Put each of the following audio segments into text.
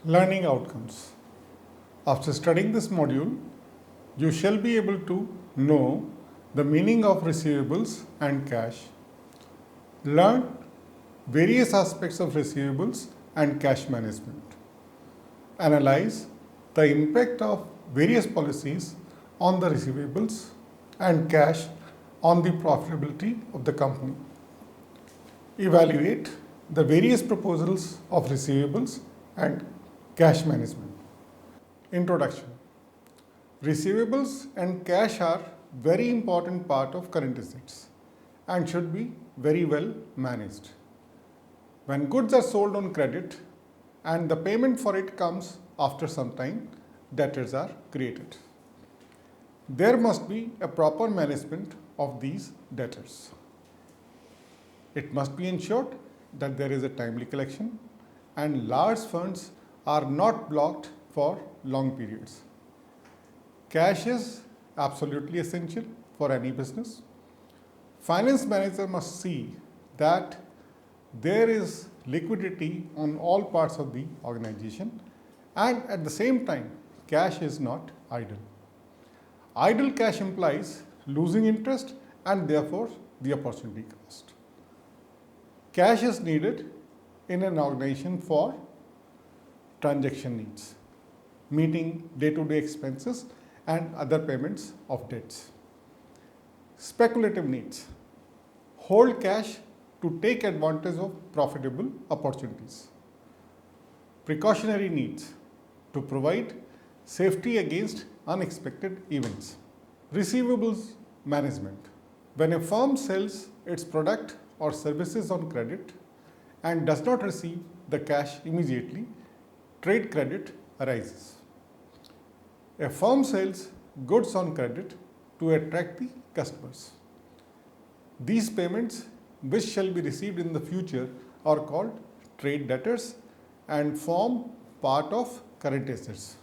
Learning outcomes. After studying this module, you shall be able to know the meaning of receivables and cash, learn various aspects of receivables and cash management, analyze the impact of various policies on the receivables and cash on the profitability of the company, evaluate the various proposals of receivables and cash management. Introduction. Receivables and cash are very important part of current assets and should be very well managed. When goods are sold on credit and the payment for it comes after some time, debtors are created. There must be a proper management of these debtors. It must be ensured that there is a timely collection and large funds are not blocked for long periods. Cash is absolutely essential for any business. Finance manager must see that there is liquidity on all parts of the organization, and at the same time cash is not idle. Idle cash implies losing interest and therefore the opportunity cost. Cash is needed in an organization for transaction needs, meeting day-to-day expenses and other payments of debts. Speculative needs. Hold cash to take advantage of profitable opportunities. Precautionary needs. To provide safety against unexpected events. Receivables management. When a firm sells its product or services on credit and does not receive the cash immediately, trade credit arises. A firm sells goods on credit to attract the customers. These payments, which shall be received in the future, are called trade debtors and form part of current assets.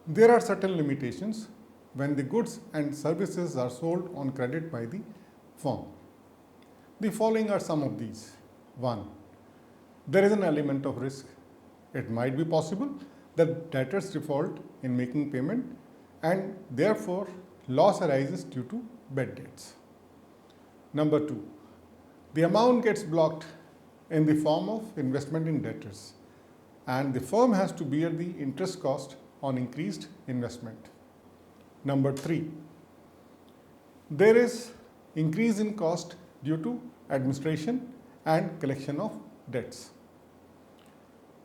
There are certain limitations when the goods and services are sold on credit by the firm. The following are some of these. 1. There is an element of risk. It might be possible that debtors default in making payment and therefore loss arises due to bad debts. Number 2. The amount gets blocked in the form of investment in debtors and the firm has to bear the interest cost on increased investment. Number 3. There is increase in cost due to administration and collection of debts.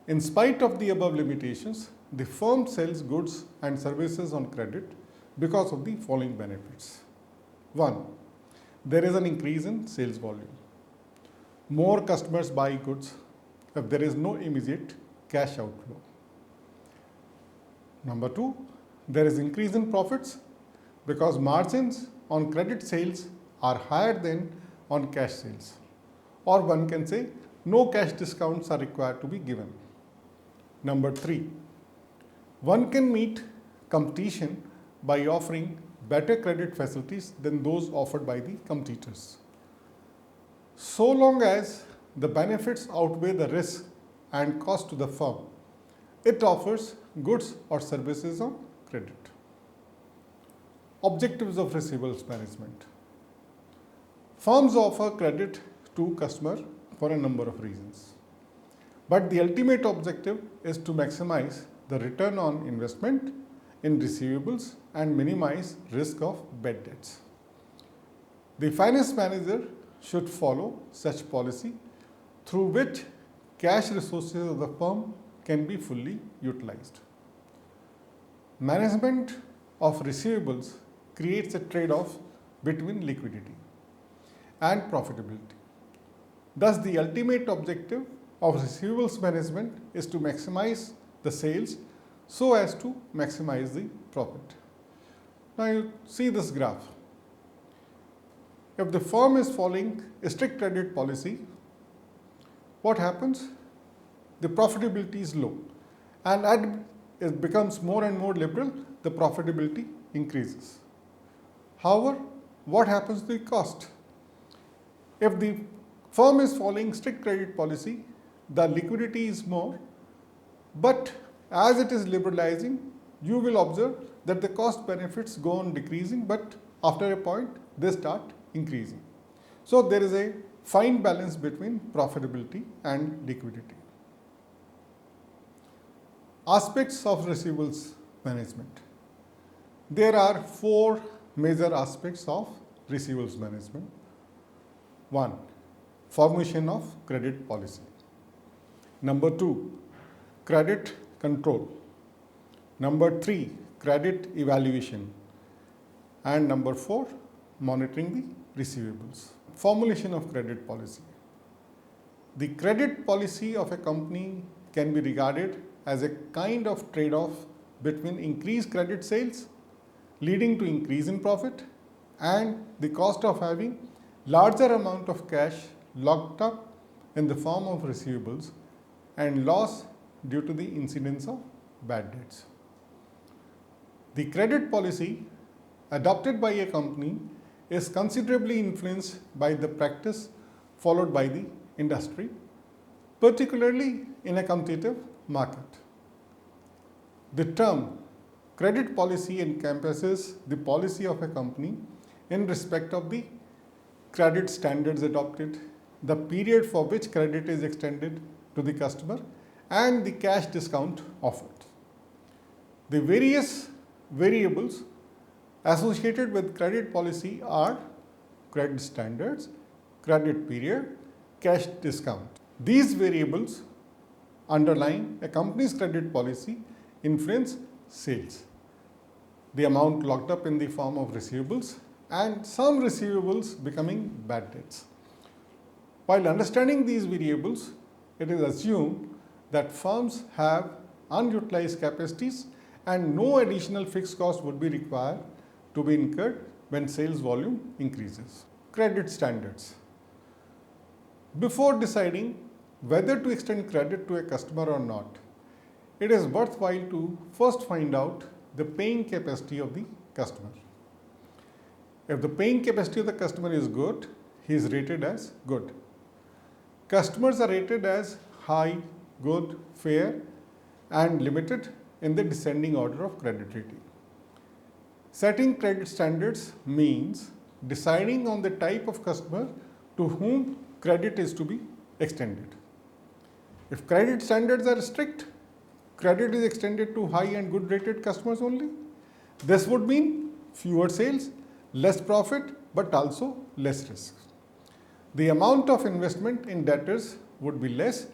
In spite of the above limitations, the firm sells goods and services on credit because of the following benefits. 1. There is an increase in sales volume. More customers buy goods if there is no immediate cash outflow. Number 2. There is increase in profits because margins on credit sales are higher than on cash sales. Or one can say no cash discounts are required to be given. Number 3. One can meet competition by offering better credit facilities than those offered by the competitors. So long as the benefits outweigh the risk and cost to the firm, it offers goods or services on credit. Objectives of receivables management. Firms offer credit to customer for a number of reasons. But the ultimate objective is to maximize the return on investment in receivables and minimize risk of bad debts. The finance manager should follow such policy through which cash resources of the firm can be fully utilized. Management of receivables creates a trade-off between liquidity and profitability. Thus, the ultimate objective of receivables management is to maximize the sales so as to maximize the profit. Now you see this graph. If the firm is following a strict credit policy, what happens? The profitability is low, and as it becomes more and more liberal, the profitability increases. However, what happens to the cost? If the firm is following strict credit policy, the liquidity is more, but as it is liberalizing, you will observe that the cost benefits go on decreasing, but after a point they start increasing. So there is a fine balance between profitability and liquidity. Aspects of receivables management. There are 4 major aspects of receivables management. 1. Formation of credit policy. Number 2. Credit control. Number 3. Credit evaluation. And number 4. Monitoring the receivables. Formulation of credit policy. The credit policy of a company can be regarded as a kind of trade-off between increased credit sales leading to increase in profit and the cost of having larger amount of cash locked up in the form of receivables and loss due to the incidence of bad debts. The credit policy adopted by a company is considerably influenced by the practice followed by the industry, particularly in a competitive market. The term credit policy encompasses the policy of a company in respect of the credit standards adopted, the period for which credit is extended to the customer, and the cash discount offered. The various variables associated with credit policy are credit standards, credit period, cash discount. These variables underlying a company's credit policy influence sales, the amount locked up in the form of receivables, and some receivables becoming bad debts. While understanding these variables, it is assumed that firms have unutilized capacities and no additional fixed cost would be required to be incurred when sales volume increases. Credit standards. Before deciding whether to extend credit to a customer or not, it is worthwhile to first find out the paying capacity of the customer. If the paying capacity of the customer is good, he is rated as good. Customers are rated as high, good, fair, and limited in the descending order of credit rating. Setting credit standards means deciding on the type of customer to whom credit is to be extended. If credit standards are strict, credit is extended to high and good rated customers only. This would mean fewer sales, less profit, but also less risk. The amount of investment in debtors would be less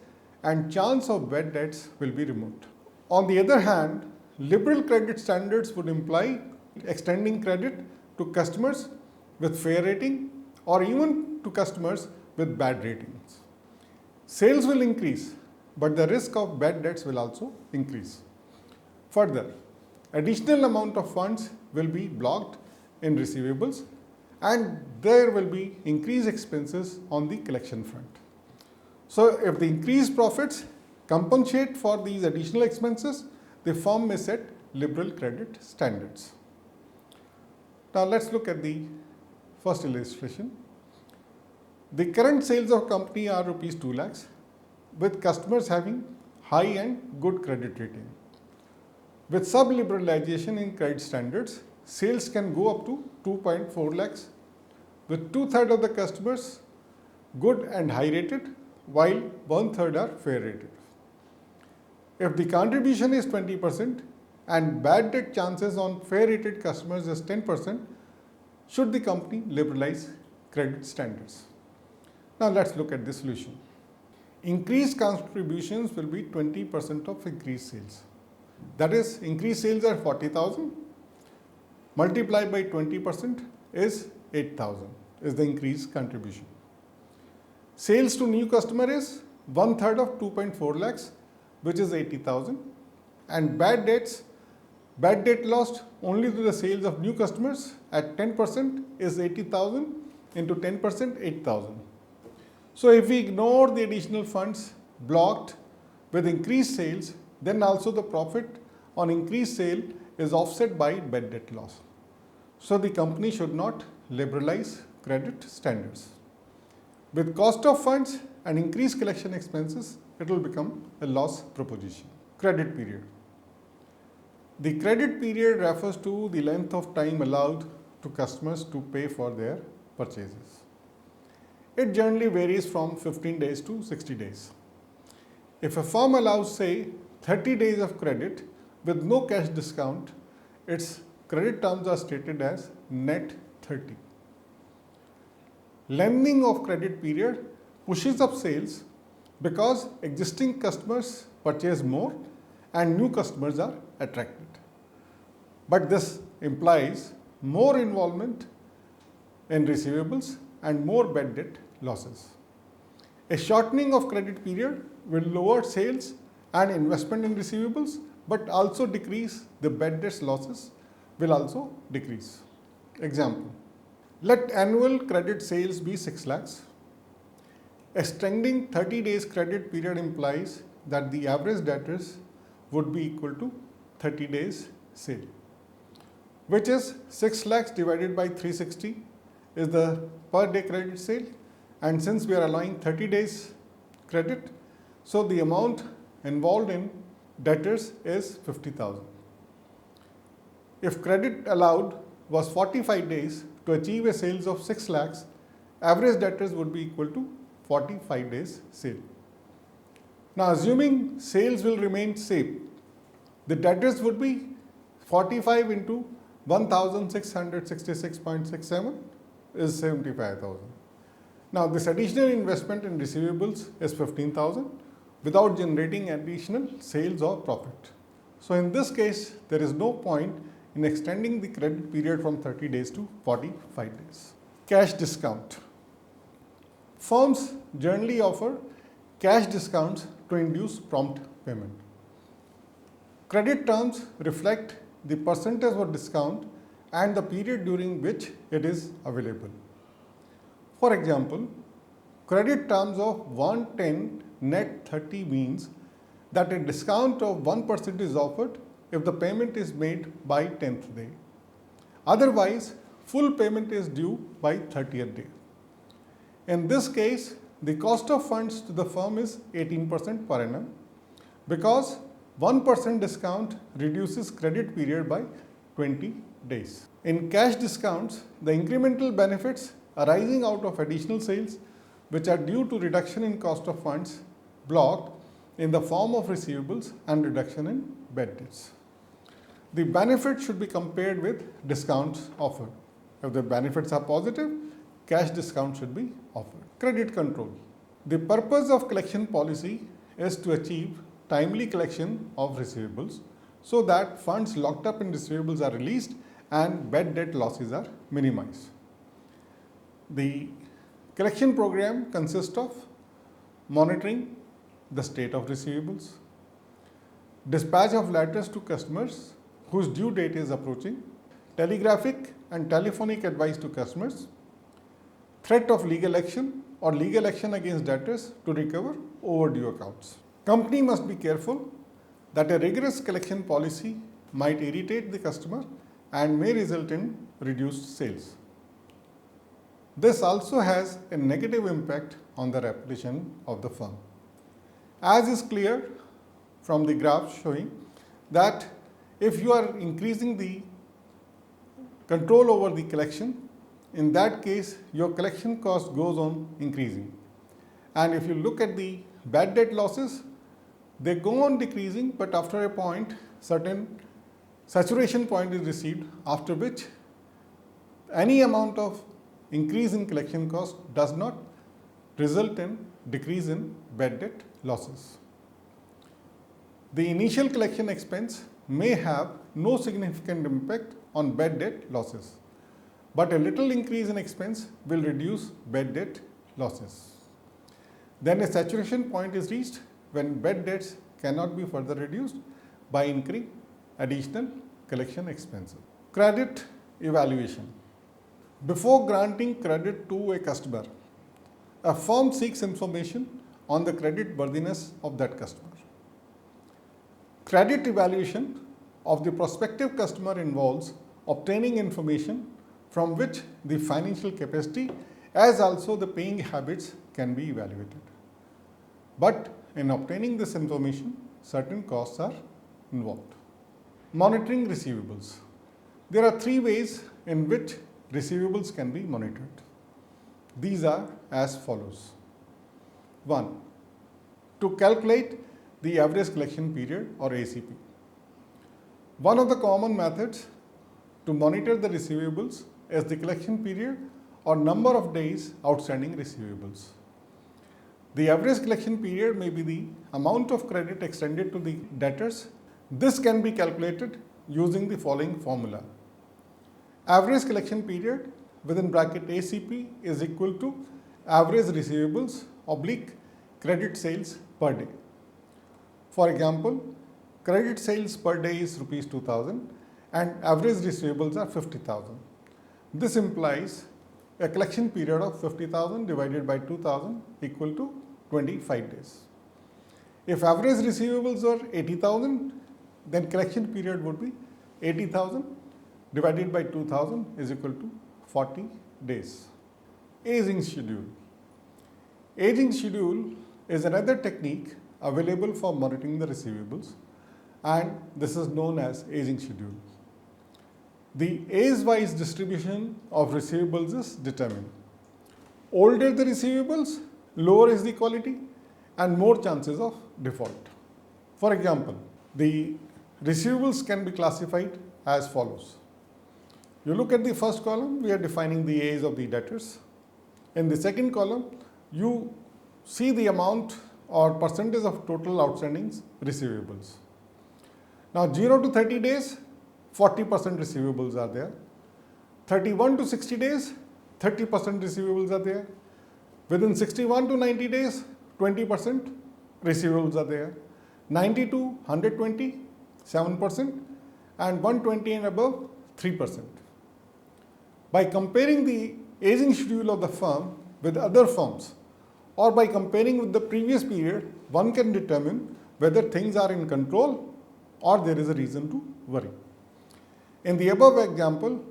and chance of bad debts will be removed. On the other hand, liberal credit standards would imply extending credit to customers with fair rating or even to customers with bad ratings. Sales will increase, but the risk of bad debts will also increase. Further, additional amount of funds will be blocked in receivables and there will be increased expenses on the collection front. So if the increased profits compensate for these additional expenses, the firm may set liberal credit standards. Now let's look at the first illustration. The current sales of company are rupees 2 lakhs with customers having high and good credit rating. With sub-liberalization in credit standards, sales can go up to 2.4 lakhs with 2/3 of the customers good and high rated while 1/3 are fair rated. If the contribution is 20% and bad debt chances on fair rated customers is 10%, should the company liberalize credit standards? Now let's look at the solution. Increased contributions will be 20% of increased sales. That is, increased sales are 40,000 multiplied by 20% is 8,000 is the increased contribution. Sales to new customer is 1/3 of 2.4 lakhs which is 80,000 and bad debt lost only to the sales of new customers at 10% is 80,000 into 10% 8,000. So if we ignore the additional funds blocked with increased sales, then also the profit on increased sale is offset by bad debt loss. So the company should not liberalize credit standards. With cost of funds and increased collection expenses, it will become a loss proposition. Credit period. The credit period refers to the length of time allowed to customers to pay for their purchases. It generally varies from 15 days to 60 days. If a firm allows, say, 30 days of credit with no cash discount, its credit terms are stated as net 30. Lengthening of credit period pushes up sales because existing customers purchase more and new customers are attracted. But this implies more involvement in receivables and more bad debt losses. A shortening of credit period will lower sales and investment in receivables, but also decrease the bad debts losses will also decrease. Example, let annual credit sales be 6 lakhs. Extending 30 days credit period implies that the average debtors would be equal to 30 days sale, which is 6 lakhs divided by 360 is the per day credit sale, and since we are allowing 30 days credit, so the amount involved in debtors is 50,000. If credit allowed was 45 days to achieve a sales of 6 lakhs, average debtors would be equal to 45 days sale. Now assuming sales will remain same, the debtors would be 45 into 1666.67 is 75,000. Now this additional investment in receivables is 15,000 without generating additional sales or profit. So in this case, there is no point in extending the credit period from 30 days to 45 days. Cash discount. Firms generally offer cash discounts to induce prompt payment. Credit terms reflect the percentage of discount and the period during which it is available. For example, credit terms of 110 net 30 means that a discount of 1% is offered if the payment is made by 10th day. Otherwise, full payment is due by 30th day. In this case, the cost of funds to the firm is 18% per annum because 1% discount reduces credit period by 20 days. In cash discounts, the incremental benefits arising out of additional sales which are due to reduction in cost of funds blocked in the form of receivables and reduction in bad debts. The benefit should be compared with discounts offered. If the benefits are positive, cash discount should be offered. Credit control. The purpose of collection policy is to achieve timely collection of receivables so that funds locked up in receivables are released and bad debt losses are minimized. The collection program consists of monitoring the state of receivables, dispatch of letters to customers whose due date is approaching, telegraphic and telephonic advice to customers, threat of legal action or legal action against debtors to recover overdue accounts. Company must be careful that a rigorous collection policy might irritate the customer and may result in reduced sales. This also has a negative impact on the reputation of the firm. As is clear from the graph showing that if you are increasing the control over the collection, in that case your collection cost goes on increasing. And if you look at the bad debt losses, they go on decreasing, but after a point, certain saturation point is received, after which any amount of increase in collection cost does not result in decrease in bad debt losses. The initial collection expense may have no significant impact on bad debt losses, but a little increase in expense will reduce bad debt losses. Then a saturation point is reached when bad debts cannot be further reduced by incurring additional collection expenses. Credit evaluation. Before granting credit to a customer, a firm seeks information on the credit worthiness of that customer. Credit evaluation of the prospective customer involves obtaining information from which the financial capacity as also the paying habits can be evaluated. But in obtaining this information, certain costs are involved. Monitoring receivables. There are three ways in which receivables can be monitored. These are as follows. 1. To calculate the average collection period or ACP. One of the common methods to monitor the receivables is the collection period or number of days outstanding receivables. The average collection period may be the amount of credit extended to the debtors. This can be calculated using the following formula. Average collection period within bracket ACP is equal to average receivables oblique credit sales per day. For example, credit sales per day is rupees 2000 and average receivables are 50,000. This implies a collection period of 50,000 divided by 2000 equal to 25 days. If average receivables are 80,000, then collection period would be 80,000 divided by 2000 is equal to 40 days. Aging schedule. Aging schedule is another technique available for monitoring the receivables, and this is known as aging schedule. The age-wise distribution of receivables is determined. Older the receivables, lower is the quality and more chances of default. For example, the receivables can be classified as follows. You look at the first column, we are defining the age of the debtors. In the second column, you see the amount or percentage of total outstanding receivables. Now 0 to 30 days, 40% receivables are there. 31 to 60 days, 30% receivables are there. Within 61 to 90 days, 20% receivables are there. 90 to 120, 7%, and 120 and above, 3%. By comparing the aging schedule of the firm with other firms, or by comparing with the previous period, one can determine whether things are in control or there is a reason to worry. In the above example,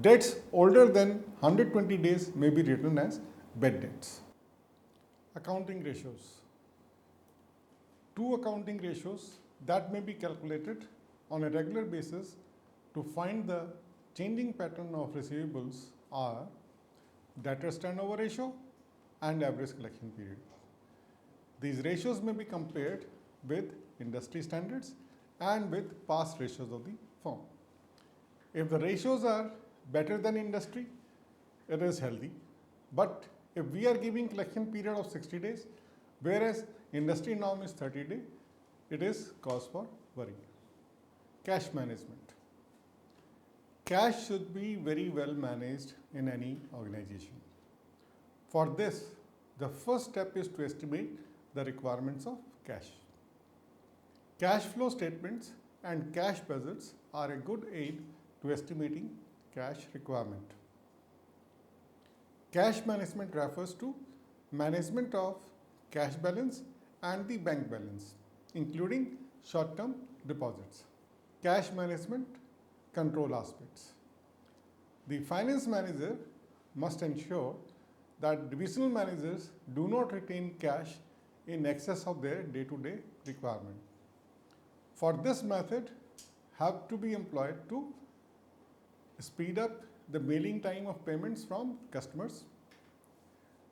debts older than 120 days may be written as bad debts. Accounting ratios. Two accounting ratios that may be calculated on a regular basis to find the changing pattern of receivables are debtors turnover ratio and average collection period. These ratios may be compared with industry standards and with past ratios of the firm. If the ratios are better than industry, it is healthy. But if we are giving collection period of 60 days, whereas industry norm is 30 days, it is cause for worry. Cash management. Cash should be very well managed in any organization. For this, the first step is to estimate the requirements of cash. Cash flow statements and cash budgets are a good aid to estimating cash requirement. Cash management refers to management of cash balance and the bank balance, including short-term deposits. Cash management control aspects. The finance manager must ensure that divisional managers do not retain cash in excess of their day-to-day requirement. For this method have to be employed to speed up the mailing time of payments from customers.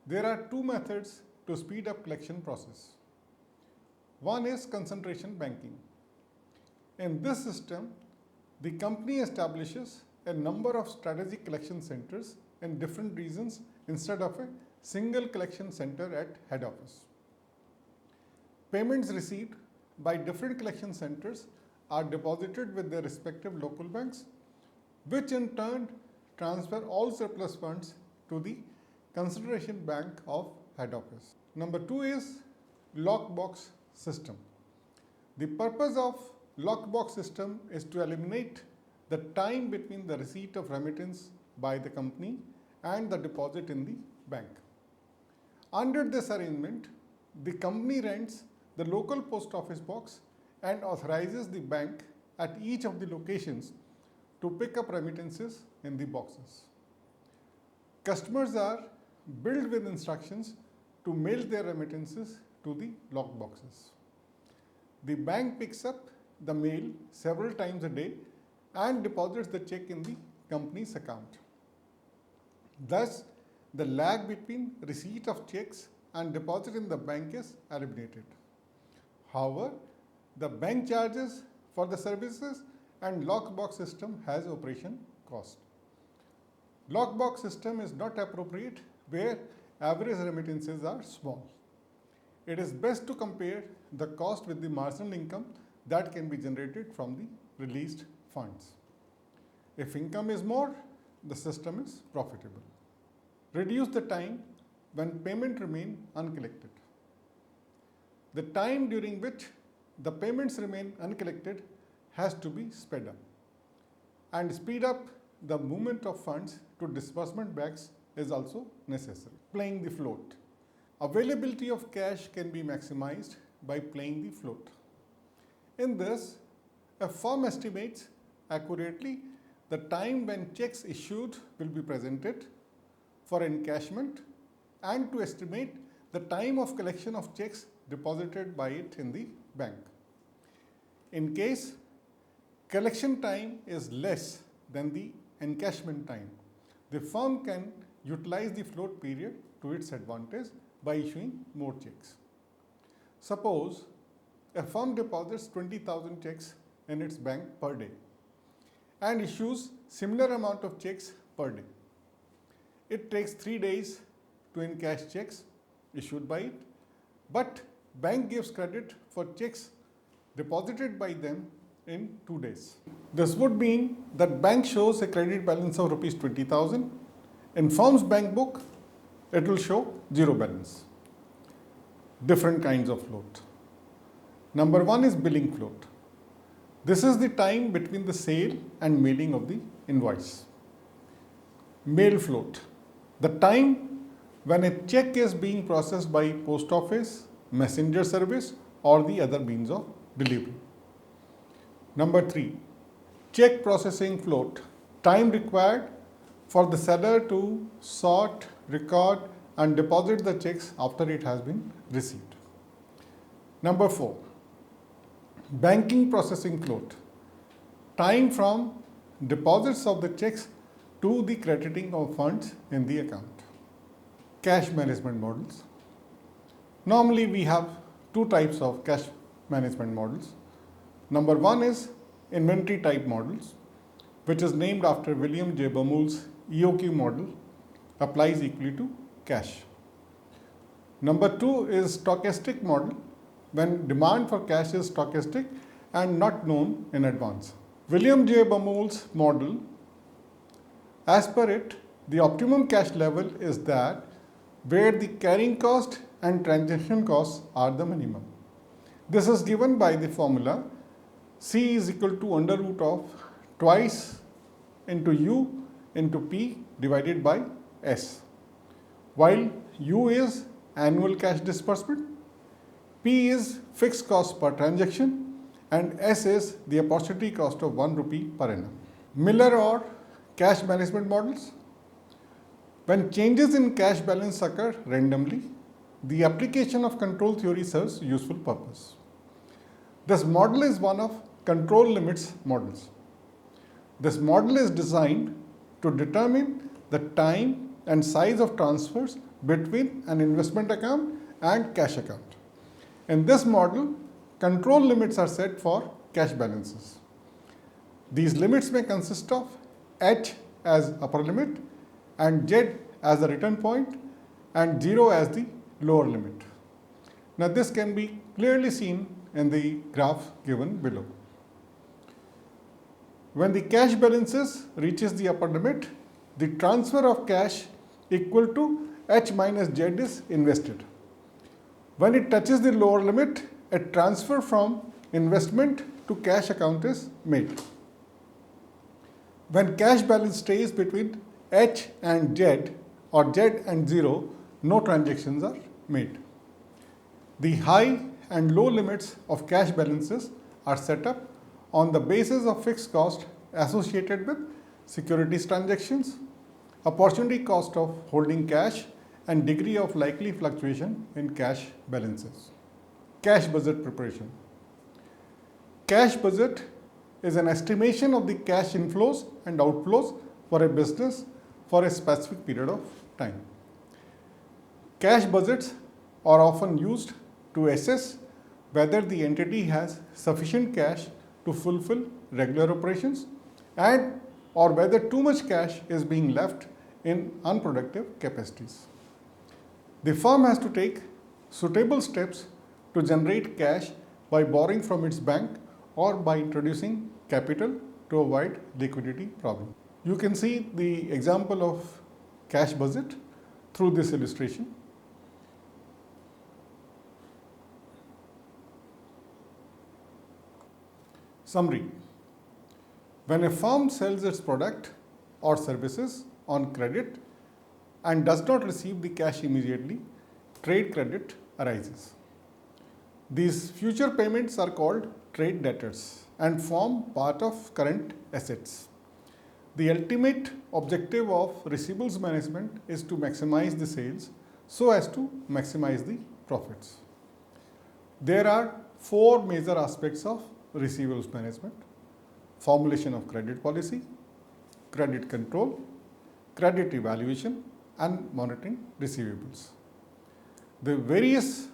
There are two methods to speed up collection process. One is concentration banking. In this system, the company establishes a number of strategic collection centers in different regions instead of a single collection center at head office. Payments received by different collection centers are deposited with their respective local banks, which in turn transfer all surplus funds to the consideration bank of head office. Number two is lockbox system. The purpose of lockbox system is to eliminate the time between the receipt of remittance by the company and the deposit in the bank. Under this arrangement, the company rents the local post office box and authorizes the bank at each of the locations to pick up remittances in the boxes. Customers are built with instructions to mail their remittances to the lock boxes. The bank picks up the mail several times a day and deposits the check in the company's account. Thus, the lag between receipt of checks and deposit in the bank is eliminated. However, the bank charges for the services and lockbox system has operation cost. Lockbox system is not appropriate where average remittances are small. It is best to compare the cost with the marginal income that can be generated from the released funds. If income is more, the system is profitable. Reduce the time when payment remain uncollected. The time during which the payments remain uncollected has to be sped up, and speed up the movement of funds to disbursement banks is also necessary. Playing the float. Availability of cash can be maximized by playing the float. In this, a firm estimates accurately the time when checks issued will be presented for encashment and to estimate the time of collection of checks deposited by it in the bank. In case collection time is less than the encashment time, the firm can utilize the float period to its advantage by issuing more checks. Suppose a firm deposits 20,000 checks in its bank per day and issues similar amount of checks per day. It takes 3 days to encash checks issued by it, but bank gives credit for checks deposited by them in 2 days. This would mean that bank shows a credit balance of rupees 20,000. In firm's bank book, it will show zero balance. Different kinds of float. Number one is billing float. This is the time between the sale and mailing of the invoice. Mail float. The time when a check is being processed by post office, messenger service, or the other means of delivery. Number three, check processing float. Time required for the seller to sort, record, and deposit the checks after it has been received. Number four, banking processing float. Time from deposits of the checks to the crediting of funds in the account. Cash management models. Normally we have two types of cash management models. Number one is inventory type models, which is named after William J. Baumol's EOQ model, applies equally to cash. Number two is stochastic model, when demand for cash is stochastic and not known in advance. William J. Baumol's model, as per it, the optimum cash level is that where the carrying cost and transaction costs are the minimum. This is given by the formula C is equal to under root of twice into U into P divided by S. While U is annual cash disbursement, P is fixed cost per transaction, and S is the opportunity cost of 1 rupee per annum. Miller or cash management models. When changes in cash balance occur randomly, the application of control theory serves useful purpose. This model is one of control limits models. This model is designed to determine the time and size of transfers between an investment account and cash account. In this model, control limits are set for cash balances. These limits may consist of H as upper limit and Z as the return point and 0 as the lower limit. Now this can be clearly seen in the graph given below. When the cash balances reaches the upper limit, the transfer of cash equal to H minus Z is invested. When it touches the lower limit, a transfer from investment to cash account is made. When cash balance stays between H and Z or Z and 0, no transactions are made. The high and low limits of cash balances are set up on the basis of fixed cost associated with securities transactions, opportunity cost of holding cash, and degree of likely fluctuation in cash balances. Cash budget preparation. Cash budget is an estimation of the cash inflows and outflows for a business for a specific period of time. Cash budgets are often used to assess whether the entity has sufficient cash to fulfill regular operations and or whether too much cash is being left in unproductive capacities. The firm has to take suitable steps to generate cash by borrowing from its bank or by introducing capital to avoid liquidity problem. You can see the example of cash budget through this illustration. Summary. When a firm sells its product or services on credit and does not receive the cash immediately, trade credit arises. These future payments are called trade debtors and form part of current assets. The ultimate objective of receivables management is to maximize the sales so as to maximize the profits. There are four major aspects of receivables management: formulation of credit policy, credit control, credit evaluation, and monitoring receivables. The various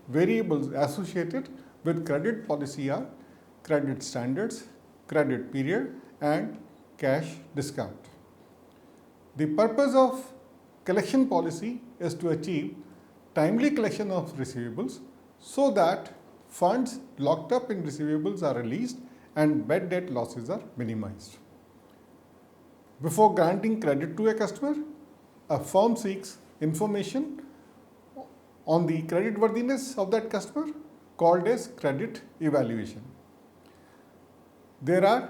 variables associated with credit policy are credit standards, credit period, and cash discount. The purpose of collection policy is to achieve timely collection of receivables so that funds locked up in receivables are released and bad debt losses are minimized. Before granting credit to a customer, a firm seeks information on the creditworthiness of that customer, called as credit evaluation. There are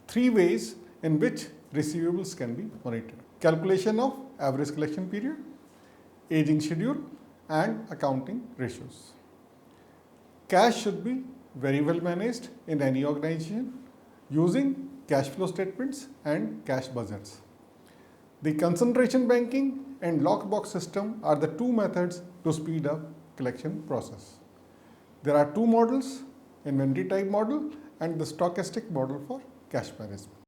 three ways in which receivables can be monitored: calculation of average collection period, aging schedule, and accounting ratios. Cash should be very well managed in any organization using cash flow statements and cash budgets. The concentration banking and lockbox system are the two methods to speed up collection process. There are two models: inventory type model and the stochastic model for cash management.